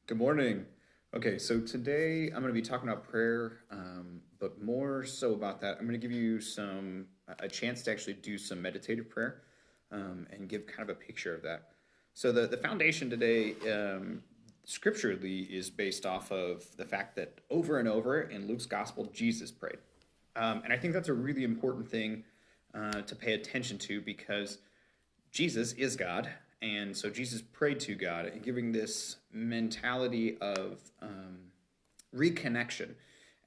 Good morning. Okay, so today I'm going to be talking about prayer, but more so about that, I'm going to give you a chance to actually do some meditative prayer, and give kind of a picture of that. So the foundation today, scripturally, is based off of the fact that over and over in Luke's gospel, Jesus prayed. And I think that's a really important thing to pay attention to because Jesus is God, and so Jesus prayed to God, and giving this mentality of reconnection.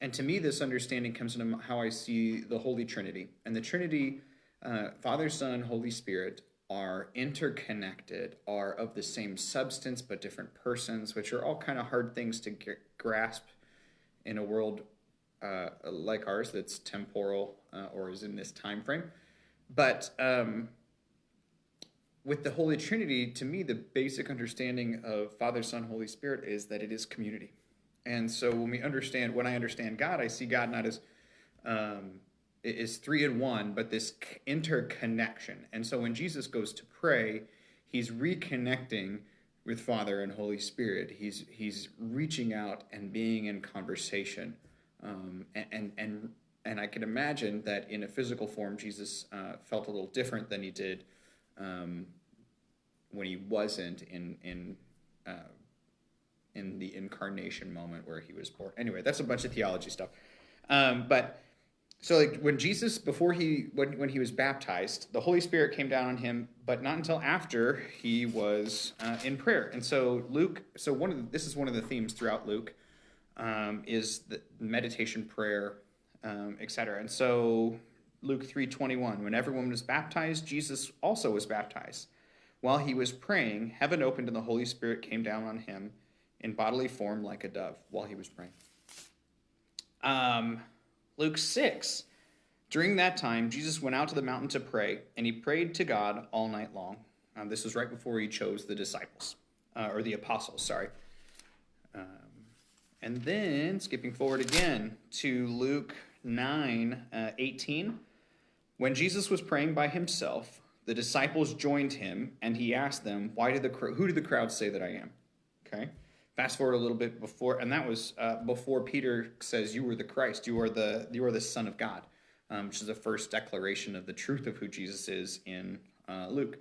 And to me, this understanding comes into how I see the Holy Trinity. And the Trinity, Father, Son, Holy Spirit, are interconnected, are of the same substance but different persons, which are all kind of hard things to grasp in a world like ours that's temporal or is in this time frame. But with the Holy Trinity, to me, the basic understanding of Father, Son, Holy Spirit is that it is community. And so when I understand God, I see God not as is three in one, but this interconnection. And so when Jesus goes to pray, he's reconnecting with Father and Holy Spirit. He's reaching out and being in conversation, and I can imagine that in a physical form, Jesus felt a little different than he did um, when he wasn't in the incarnation moment where he was born. Anyway, that's a bunch of theology stuff. But so like when Jesus when he was baptized, the Holy Spirit came down on him, but not until after he was in prayer. And so this is one of the themes throughout Luke, is the meditation, prayer, etc. And so Luke 3:21, when everyone was baptized, Jesus also was baptized. While he was praying, heaven opened and the Holy Spirit came down on him in bodily form like a dove while he was praying. Luke 6, during that time, Jesus went out to the mountain to pray, and he prayed to God all night long. This was right before he chose the disciples, or the apostles, sorry. And then, skipping forward again to Luke 9:18, when Jesus was praying by himself, the disciples joined him, and he asked them, who did the crowd say that I am? Okay. Fast forward a little bit before, and that was before Peter says, "You are the Christ. You are the Son of God," which is the first declaration of the truth of who Jesus is in Luke.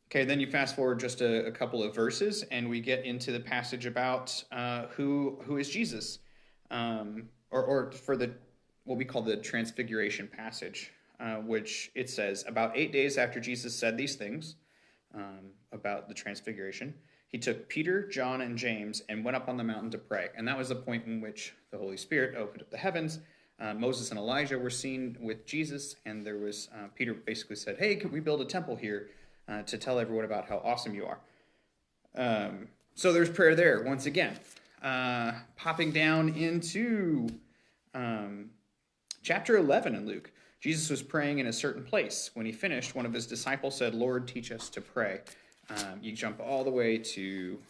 Okay, then you fast forward just a couple of verses, and we get into the passage about who is Jesus, or for the what we call the Transfiguration passage, which it says, about 8 days after Jesus said these things about the Transfiguration, he took Peter, John, and James and went up on the mountain to pray. And that was the point in which the Holy Spirit opened up the heavens. Moses and Elijah were seen with Jesus, and there was Peter basically said, "Hey, could we build a temple here to tell everyone about how awesome you are?" So there's prayer there once again. Popping down into chapter 11 in Luke, Jesus was praying in a certain place. When he finished, one of his disciples said, "Lord, teach us to pray." You jump all the way to,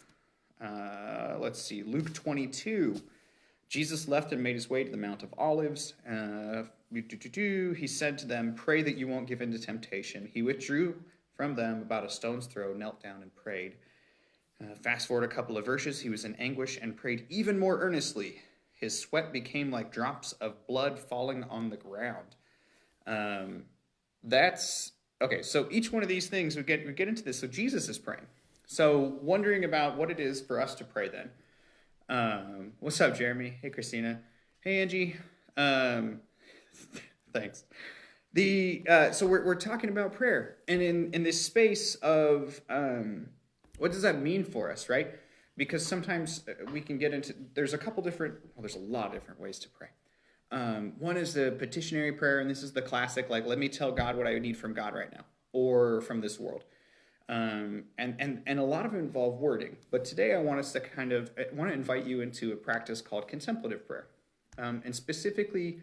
Luke 22. Jesus left and made his way to the Mount of Olives. He said to them, "Pray that you won't give in to temptation." He withdrew from them about a stone's throw, knelt down, and prayed. Fast forward a couple of verses. He was in anguish and prayed even more earnestly. His sweat became like drops of blood falling on the ground. That's okay. So each one of these things we get into this. So Jesus is praying. So wondering about what it is for us to pray then. What's up, Jeremy? Hey, Christina. Hey, Angie. Thanks. So we're talking about prayer, and in this space of what does that mean for us, right? Because sometimes we can get into there's a lot of different ways to pray. One is the petitionary prayer, and this is the classic, like, let me tell God what I need from God right now or from this world. And a lot of it involve wording. But today I want to invite you into a practice called contemplative prayer. And specifically,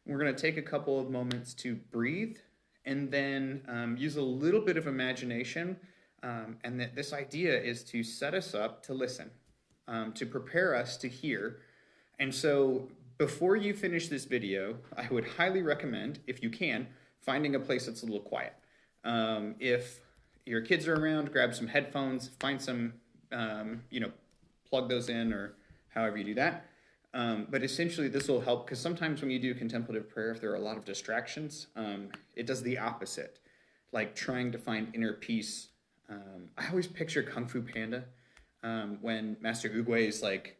we're going to take a couple of moments to breathe and then use a little bit of imagination. And this idea is to set us up to listen, to prepare us to hear. And so before you finish this video, I would highly recommend, if you can, finding a place that's a little quiet. If your kids are around, grab some headphones, find some, plug those in or however you do that. But essentially, this will help because sometimes when you do contemplative prayer, if there are a lot of distractions, it does the opposite, like trying to find inner peace. I always picture Kung Fu Panda when Master Oogway is like,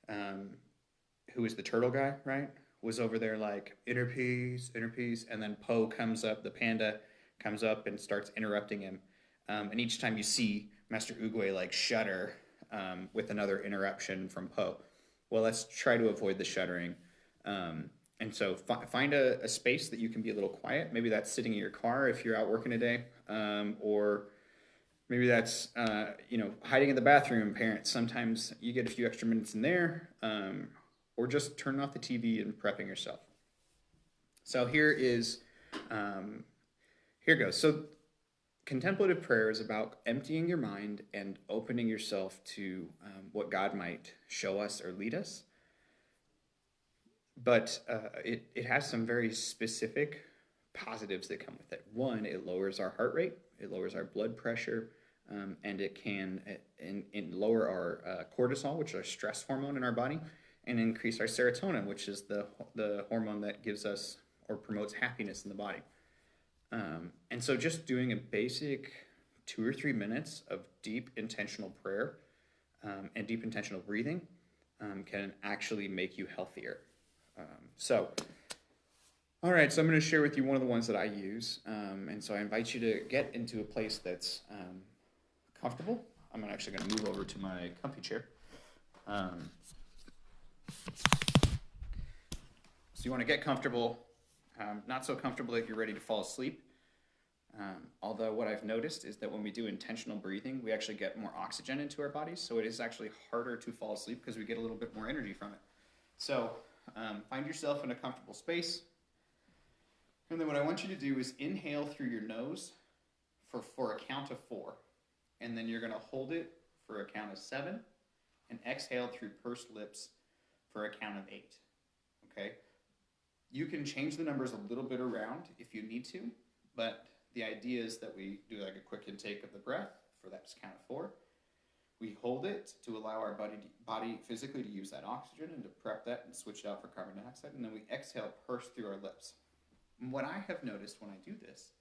who is the turtle guy, right? Was over there like inner peace, and then Po comes up, the panda comes up and starts interrupting him. And each time you see Master Oogway like shudder with another interruption from Po. Well, let's try to avoid the shuddering. And so find a space that you can be a little quiet. Maybe that's sitting in your car if you're out working a day, or maybe that's hiding in the bathroom. Parents, sometimes you get a few extra minutes in there, or just turn off the TV and prepping yourself. So here goes. So contemplative prayer is about emptying your mind and opening yourself to what God might show us or lead us. But it has some very specific positives that come with it. One, it lowers our heart rate, it lowers our blood pressure, and it can lower our cortisol, which is our stress hormone in our body, and increase our serotonin, which is the hormone that gives us or promotes happiness in the body. And so just doing a basic 2 or 3 minutes of deep intentional prayer and deep intentional breathing can actually make you healthier. All right, so I'm going to share with you one of the ones that I use. And so I invite you to get into a place that's comfortable. I'm actually going to move over to my comfy chair. So you want to get comfortable, not so comfortable that you're ready to fall asleep. Although what I've noticed is that when we do intentional breathing, we actually get more oxygen into our bodies. So it is actually harder to fall asleep because we get a little bit more energy from it. So find yourself in a comfortable space. And then what I want you to do is inhale through your nose for a count of 4. And then you're going to hold it for a count of 7. And exhale through pursed lips for a count of 8. Okay? You can change the numbers a little bit around if you need to. But the idea is that we do like a quick intake of the breath for that count of 4. We hold it to allow our body physically to use that oxygen and to prep that and switch it out for carbon dioxide. And then we exhale, purse through our lips. And what I have noticed when I do this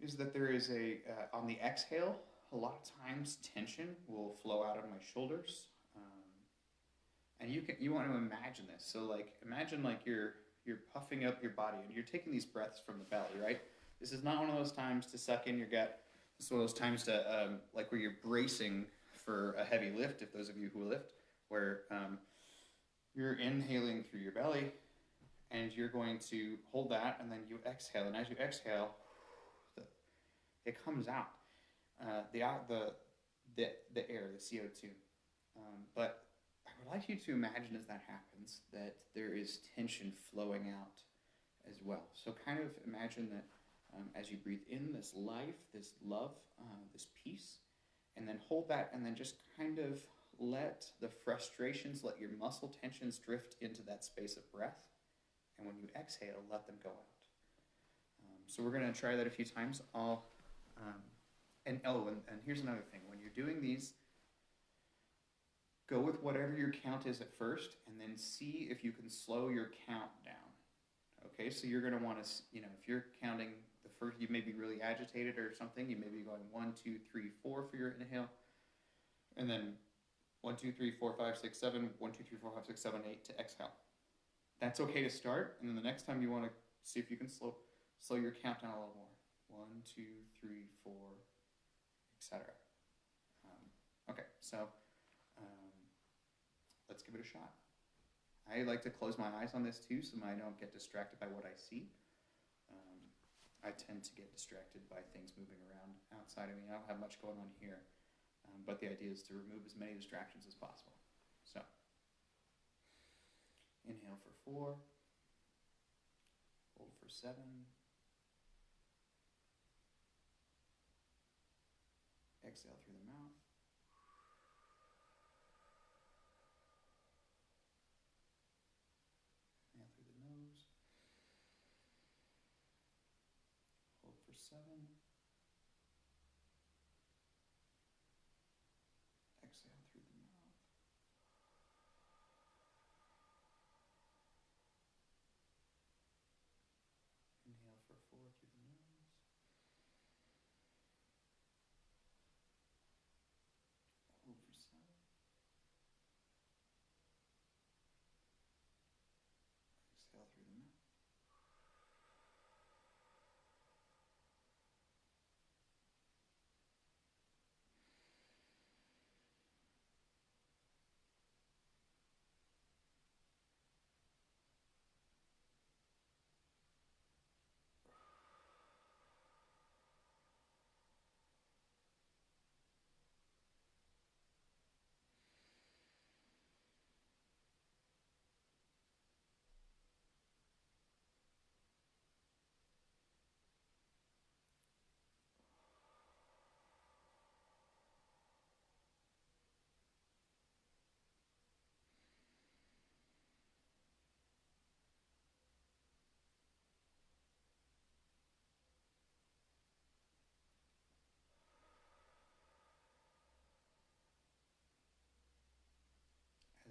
is that there is on the exhale, a lot of times tension will flow out of my shoulders. And you want to imagine this. So like imagine like you're puffing up your body and you're taking these breaths from the belly, right? This is not one of those times to suck in your gut. This is one of those times to like where you're bracing for a heavy lift, if those of you who lift, where you're inhaling through your belly and you're going to hold that and then you exhale. And as you exhale, it comes out. The air, the CO2. But I would like you to imagine as that happens that there is tension flowing out as well. So kind of imagine that as you breathe in this life, this love, this peace, and then hold that and then just kind of let the frustrations, let your muscle tensions drift into that space of breath. And when you exhale, let them go out. So we're going to try that a few times. And here's another thing. When you're doing these, go with whatever your count is at first, and then see if you can slow your count down. Okay, so you're going to want to, if you're counting the first, you may be really agitated or something. You may be going 1, 2, 3, 4 for your inhale, and then 1, 2, 3, 4, 5, 6, 7, 1, 2, 3, 4, 5, 6, 7, 8 to exhale. That's okay to start, and then the next time you want to see if you can slow your count down a little more. 1, 2, 3, 4, etc. Okay, so let's give it a shot. I like to close my eyes on this too, so I don't get distracted by what I see. I tend to get distracted by things moving around outside of me. I don't have much going on here, but the idea is to remove as many distractions as possible. So, inhale for 4, hold for 7, exhale through the mouth. Inhale through the nose. Hold for 7. Exhale.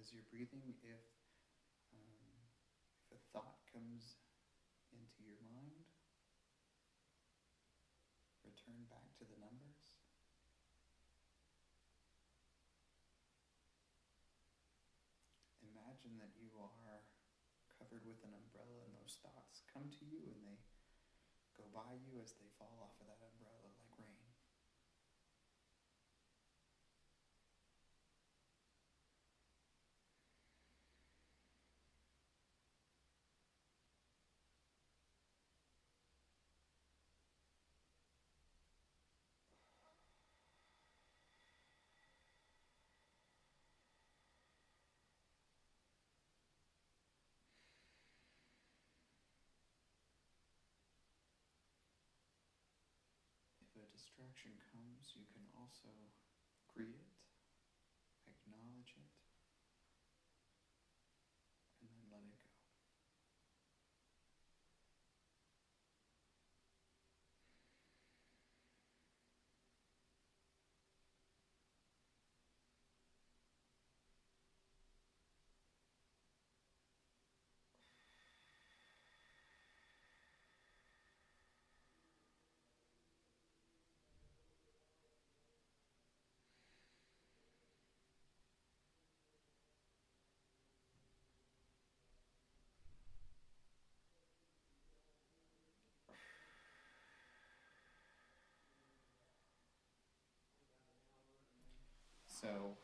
as you're breathing, if a thought comes into your mind, return back to the numbers. Imagine that you are covered with an umbrella and those thoughts come to you and they go by you as they fall off of that umbrella like rain. If a distraction comes, you can also greet it, acknowledge it, and then let it go. So,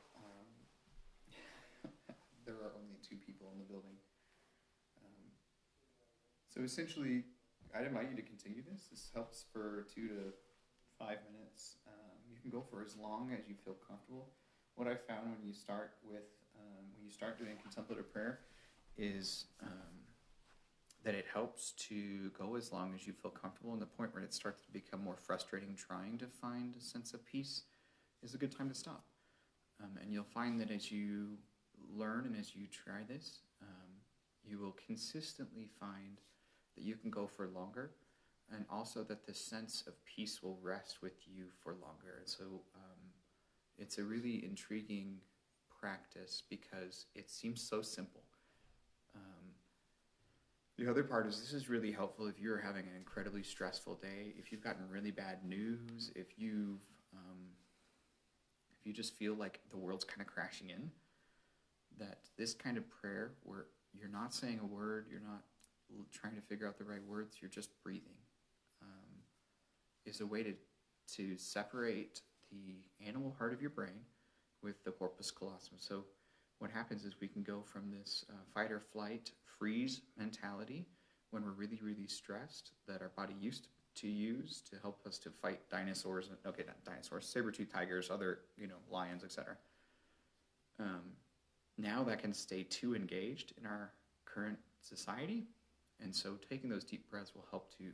there are only 2 people in the building. So essentially, I'd invite you to continue this. This helps for 2 to 5 minutes. You can go for as long as you feel comfortable. What I found when you start doing contemplative prayer is that it helps to go as long as you feel comfortable, and the point where it starts to become more frustrating trying to find a sense of peace is a good time to stop. And you'll find that as you learn and as you try this, you will consistently find that you can go for longer, and also that the sense of peace will rest with you for longer. And so it's a really intriguing practice because it seems so simple. The other part is this is really helpful if you're having an incredibly stressful day, if you've gotten really bad news, if you just feel like the world's kind of crashing in, that this kind of prayer where you're not saying a word, you're not trying to figure out the right words, you're just breathing, is a way to separate the animal heart of your brain with the corpus callosum. So what happens is we can go from this fight or flight freeze mentality when we're really, really stressed that our body used to use to help us to fight dinosaurs, not dinosaurs, saber-toothed tigers, other, lions, etc. Now that can stay too engaged in our current society, and so taking those deep breaths will help to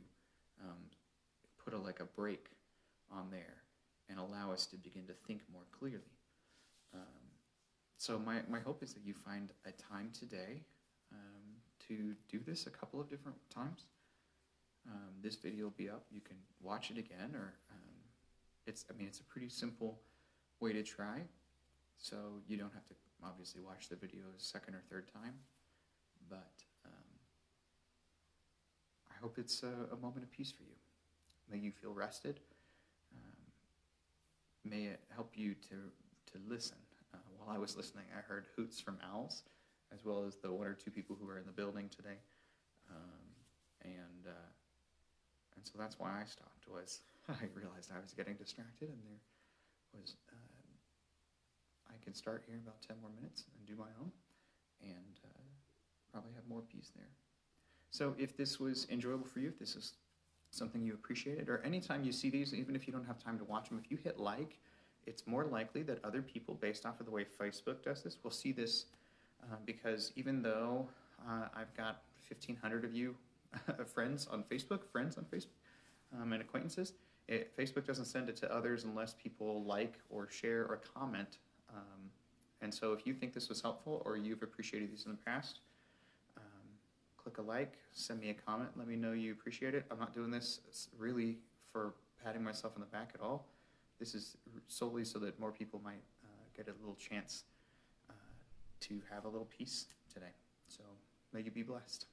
put a break on there and allow us to begin to think more clearly. So my hope is that you find a time today to do this a couple of different times. This video will be up. You can watch it again, or it's a pretty simple way to try. So you don't have to obviously watch the video a second or third time, but I hope it's a moment of peace for you. May you feel rested. May it help you to listen. While I was listening, I heard hoots from owls, as well as the 1 or 2 people who are in the building today. And so that's why I stopped, was I realized I was getting distracted, and there was, I can start here in about 10 more minutes and do my own, and probably have more peace there. So if this was enjoyable for you, if this is something you appreciated, or anytime you see these, even if you don't have time to watch them, if you hit like, it's more likely that other people, based off of the way Facebook does this, will see this, because even though I've got 1,500 of you friends on Facebook, and acquaintances, Facebook doesn't send it to others unless people like or share or comment. And so if you think this was helpful, or you've appreciated these in the past, click a like, send me a comment, let me know you appreciate it. I'm not doing this really for patting myself on the back at all. This is solely so that more people might get a little chance to have a little peace today. So may you be blessed.